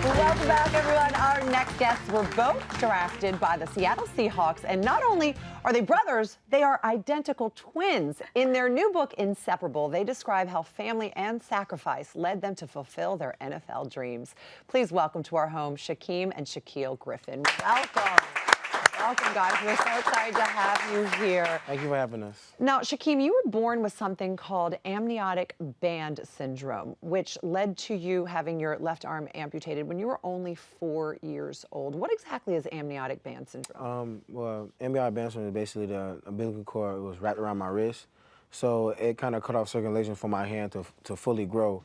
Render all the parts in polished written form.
Welcome back, everyone. Our next guests were both drafted by the Seattle Seahawks, and not only are they brothers, they are identical twins. In their new book, Inseparable, they describe how family and sacrifice led them to fulfill their NFL dreams. Please welcome to our home, Shaquem and Shaquille Griffin. Welcome. Welcome, guys. We're so excited to have you here. Thank you for having us. Now, Shaquem, you were born with something called amniotic band syndrome, which led to you having your left arm amputated when you were only 4 years old. What exactly is amniotic band syndrome? Well, amniotic band syndrome is basically the umbilical cord was wrapped around my wrist, so it kind of cut off circulation for my hand to fully grow,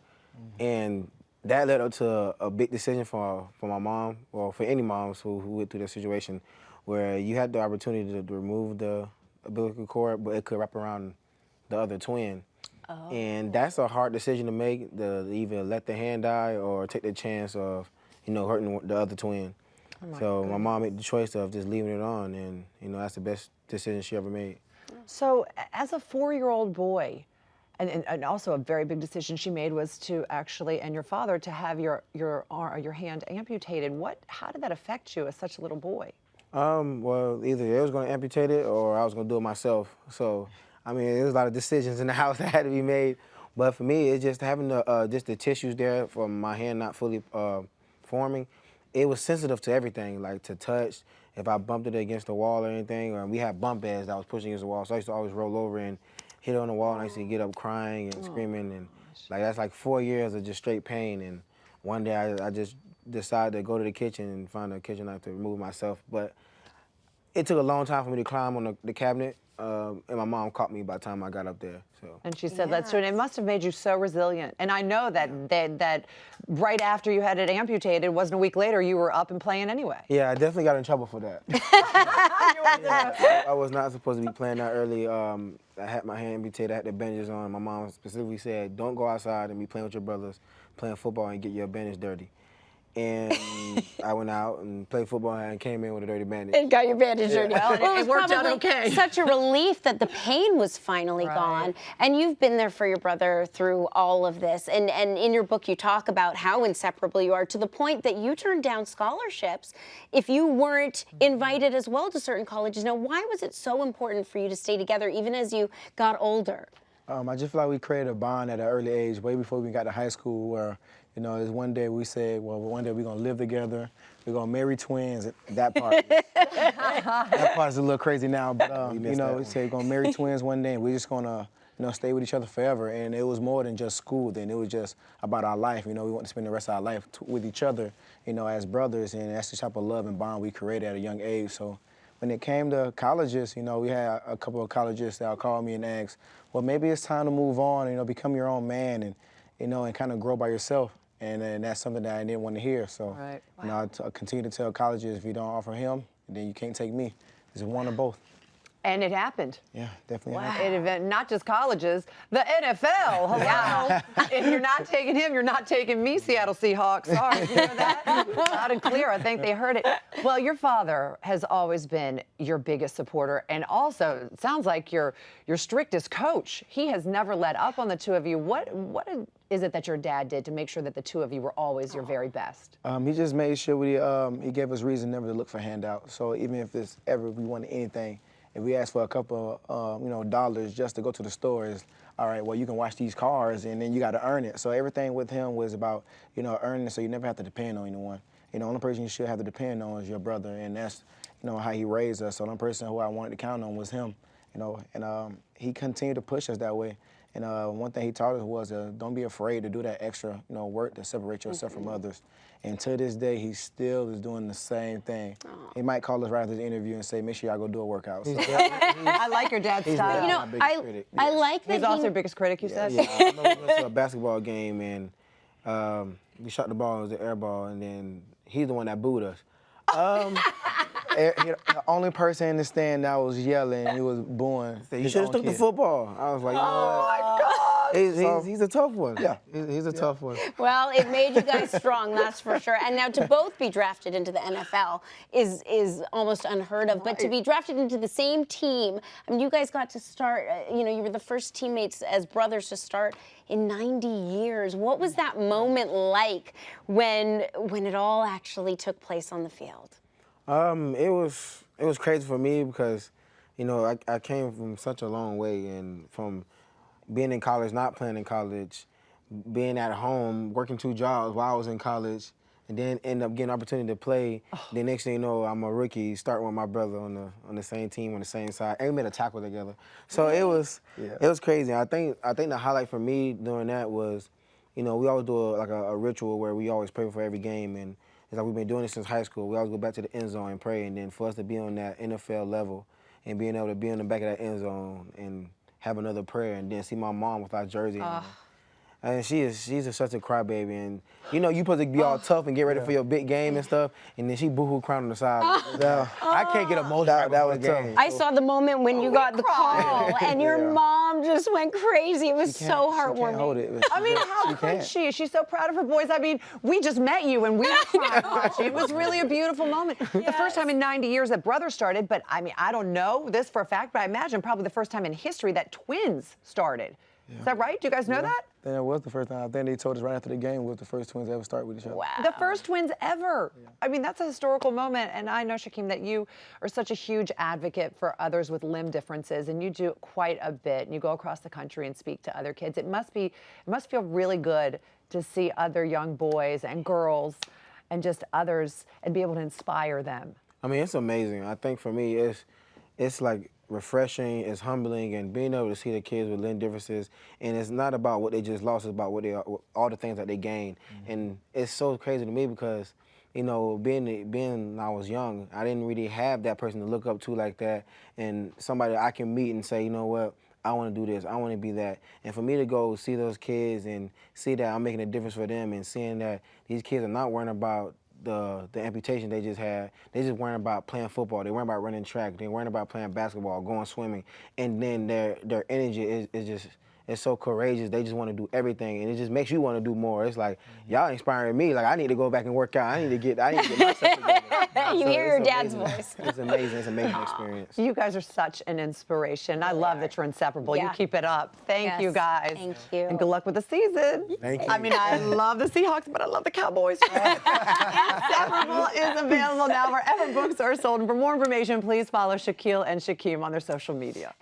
and that led up to a big decision for my mom, or for any moms who went through this situation, where you had the opportunity to remove the umbilical cord, but it could wrap around the other twin. Oh. And that's a hard decision to make, to either let the hand die or take the chance of, hurting the other twin. Oh my mom made the choice of just leaving it on, and that's the best decision she ever made. So as a 4-year-old boy, and also a very big decision she made was to actually, and your father, to have your hand amputated. How did that affect you as such a little boy? Well, either they was going to amputate it or I was going to do it myself. So, I mean, there was a lot of decisions in the house that had to be made. But for me, it's just having just the tissues there from my hand not fully forming. It was sensitive to everything, like to touch. If I bumped it against the wall or anything, or we had bump beds that I was pushing against the wall, so I used to always roll over and hit it on the wall, and I used to get up crying and screaming. And that's like 4 years of just straight pain. And one day I just decided to go to the kitchen and find a kitchen knife to remove myself. But it took a long time for me to climb on the cabinet, and my mom caught me by the time I got up there. So. And she said that's true, and it must have made you so resilient. And I know that right after you had it amputated, it wasn't a week later, you were up and playing anyway. Yeah, I definitely got in trouble for that. I was not supposed to be playing that early. I had my hand amputated, I had the bandages on. My mom specifically said, don't go outside and be playing with your brothers, playing football and get your bandage dirty. And I went out and played football and came in with a dirty bandage. And got your bandage dirty. Well, it worked out okay. Such a relief that the pain was finally gone. And you've been there for your brother through all of this. And in your book, you talk about how inseparable you are, to the point that you turned down scholarships if you weren't invited as well to certain colleges. Now, why was it so important for you to stay together even as you got older? I just feel like we created a bond at an early age, way before we got to high school, where there's one day we said, well, one day we're going to live together, we're going to marry twins. That part, that part is a little crazy now, but, we said we're going to marry twins one day, and we're just going to, stay with each other forever. And it was more than just school then. It was just about our life. We want to spend the rest of our life with each other, as brothers, and that's the type of love and bond we created at a young age. So when it came to colleges, we had a couple of colleges that called me and asked, well, maybe it's time to move on, become your own man, and, and kind of grow by yourself. And that's something that I didn't want to hear. So, I continue to tell colleges, if you don't offer him, then you can't take me. It's one or both. And it happened. Yeah, definitely happened. Not just colleges, the NFL. Hello. If you're not taking him, you're not taking me, Seattle Seahawks. Sorry, you hear that? Loud and clear. I think they heard it. Well, your father has always been your biggest supporter, and also it sounds like your strictest coach. He has never let up on the two of you. What is it that your dad did to make sure that the two of you were always your very best? He just made sure he gave us reason never to look for handouts. So even if it's ever we wanted anything, if we asked for a couple of dollars just to go to the store, is all right, well, you can watch these cars and then you got to earn it. So everything with him was about, earning it, so you never have to depend on anyone. The only person you should have to depend on is your brother, and that's, how he raised us. So the only person who I wanted to count on was him, and he continued to push us that way. And one thing he taught us was don't be afraid to do that extra, work to separate yourself from others. And to this day, he still is doing the same thing. Aww. He might call us right after the interview and say, make sure y'all go do a workout. So, I like your dad's style. I like that he's also your biggest critic, you said? Yeah, I remember we went to a basketball game, and we shot the ball, it was the air ball, and then he's the one that booed us. The only person in the stand that was yelling, he was booing. You should have took the football. I was like, oh my God. He's a tough one. Yeah. He's a tough one. Well, it made you guys strong, that's for sure. And now to both be drafted into the NFL is almost unheard of. But to be drafted into the same team, I mean, you guys got to start, you were the first teammates as brothers to start in 90 years. What was that moment like when it all actually took place on the field? It was crazy for me because, I came from such a long way, and from being in college, not playing in college, being at home, working 2 jobs while I was in college, and then end up getting an opportunity to play. The next thing you know, I'm a rookie, starting with my brother on the same team, on the same side, and we made a tackle together. So it was crazy. I think the highlight for me doing that was, we always do a ritual where we always pray for every game, and it's like we've been doing it since high school. We always go back to the end zone and pray, and then for us to be on that NFL level and being able to be in the back of that end zone and have another prayer, and then see my mom with our jersey on. And she's just such a crybaby, and you're supposed to be all tough and get ready for your big game and stuff, and then she boohoo crying on the side. I can't get emotional. That was tough. I saw the moment when you got the call and your mom just went crazy. It was so heartwarming. She can't hold it. I mean, how could she? She's so proud of her boys. I mean, we just met you and we were crying watching. It was really a beautiful moment. The first time in 90 years that brothers started, but I mean, I don't know this for a fact, but I imagine probably the first time in history that twins started. Is that right? Do you guys know that? I think that was the first time. I think they told us right after the game was the first twins to ever start with each other. Wow. The first twins ever. I mean, that's a historical moment. And I know, Shaquem, that you are such a huge advocate for others with limb differences, and you do it quite a bit. And you go across the country and speak to other kids. It must feel really good to see other young boys and girls and just others and be able to inspire them. I mean, it's amazing. I think for me, it's like refreshing, it's humbling, and being able to see the kids with limb differences, and it's not about what they just lost, it's about what all the things that they gained. And it's so crazy to me because, being when I was young, I didn't really have that person to look up to like that, and somebody I can meet and say, you know what, I want to do this, I want to be that. And for me to go see those kids and see that I'm making a difference for them, and seeing that these kids are not worrying about the amputation they just had. They just worrying about playing football. They worrying about running track. They worrying about playing basketball, going swimming. And then their energy is just, it's so courageous. They just want to do everything, and it just makes you want to do more. It's like, y'all inspiring me. Like, I need to go back and work out. I need to get myself together. You hear your dad's voice. It's amazing. It's an amazing experience. You guys are such an inspiration. I love that you're inseparable. Yeah. You keep it up. Thank you, guys. Thank you. And good luck with the season. Thank you. I mean, I love the Seahawks, but I love the Cowboys. Inseparable is available now wherever books are sold. And for more information, please follow Shaquille and Shaquem on their social media.